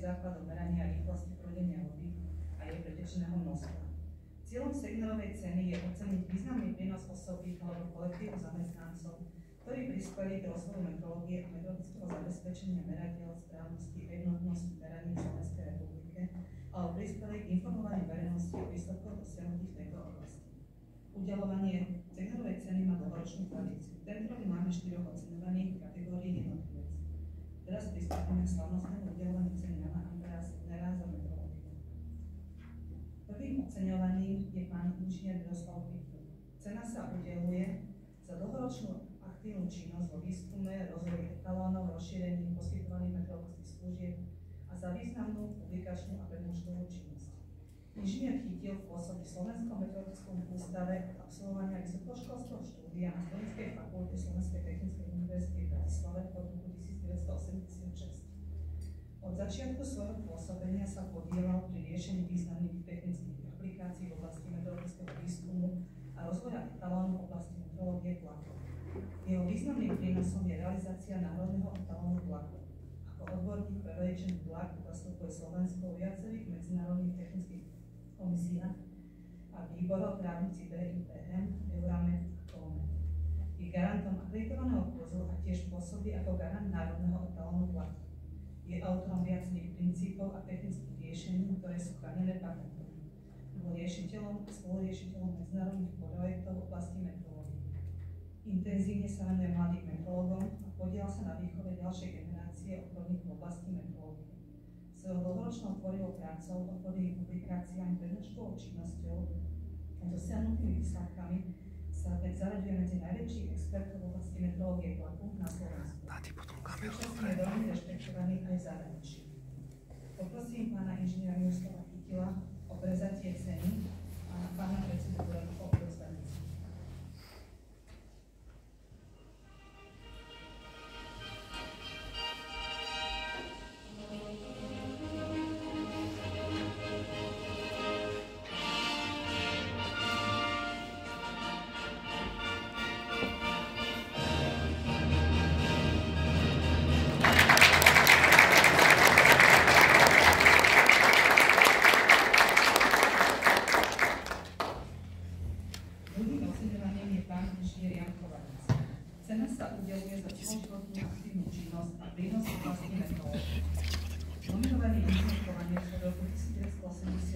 základom merania rýchlosti prúdenia vody a jej pretečného množstva. Cieľom Segnerovej ceny je oceniť významný prínos osobných alebo kolektívu zamestnancov, ktorí prispeli k rozvoju metrológie a metodického zabezpečenia merateľ správnosti a jednotnosti meraní v Slovenskej republike, alebo prispeli k informovaniu verejnosti o výsledkoch dosiahnutých v tejto oblasti. Udeľovanie Segnerovej ceny má dlhoročnú tradíciu. Tento rok máme 4 oceňovaných kategórií jednotlivec. Teraz pristúpime k slavnostnému udeľovaniu ceny Jana Andreja Segnera za metrológiu. Prvým oceňovaním je pán inžinier Miroslav Kytil. Cena sa udeľuje za dlhoročnú aktívnu činnosť vo výskume, rozvoji etalónov, rozšírení poskytovaných metrologických služieb a za významnú publikačnú a prednáškovú činnosť. Inžinier Kytil pôsobí v Slovenskom metrologickom ústave absolvovania vysokoškolského štúdia na Slovenskej fakulte Slovenskej technickej univerzity v Bratislave od roku 1986. Od začiatku svojho pôsobenia sa podieľal pri riešení významných technických aplikácií v oblasti metrologického výskumu a rozvoja etalónu v oblasti metrológie tlaku. Jeho významným prínosom je realizácia národného etalónu tlaku. Ako odborník pre veličený tlak zastupuje Slovensko v viacerých medzinárodných technických komisiách a výborov právnici BIPM, Euramet a Comet. Je garantom akreditovaného kurzu a tiež pôsobí ako garant národného etalónu tlaku. Je autorom viacerých princípov a technických riešení, ktoré sú chránené patentom. Bol riešiteľom a spoluriešiteľom medzinárodných projektov v oblasti metrológie. Intenzívne sa venuje mladým metrológom a podielal sa na výchove ďalšej generácie odborníkov v oblasti metrológie. Svojou dlhoročnou tvorivou prácou, odbornými publikáciami, prednáškovou činnosťou a dosiahnutými výsledkami sa zaraďuje medzi najväčších expertov v oblasti metrológie tlaku na Slovensku. Súčasne je veľmi rešpektovaný aj v zahraničí. Poprosím pána inžiniera Miroslava Kytila o prevzatie ceny a pána predsedu o odovzdanie. Cena sa udeľuje za dlhoročnú aktívnu činnosť a prínos v oblasti metrológie. Nominovaný inžinier Kovanec od roku 1980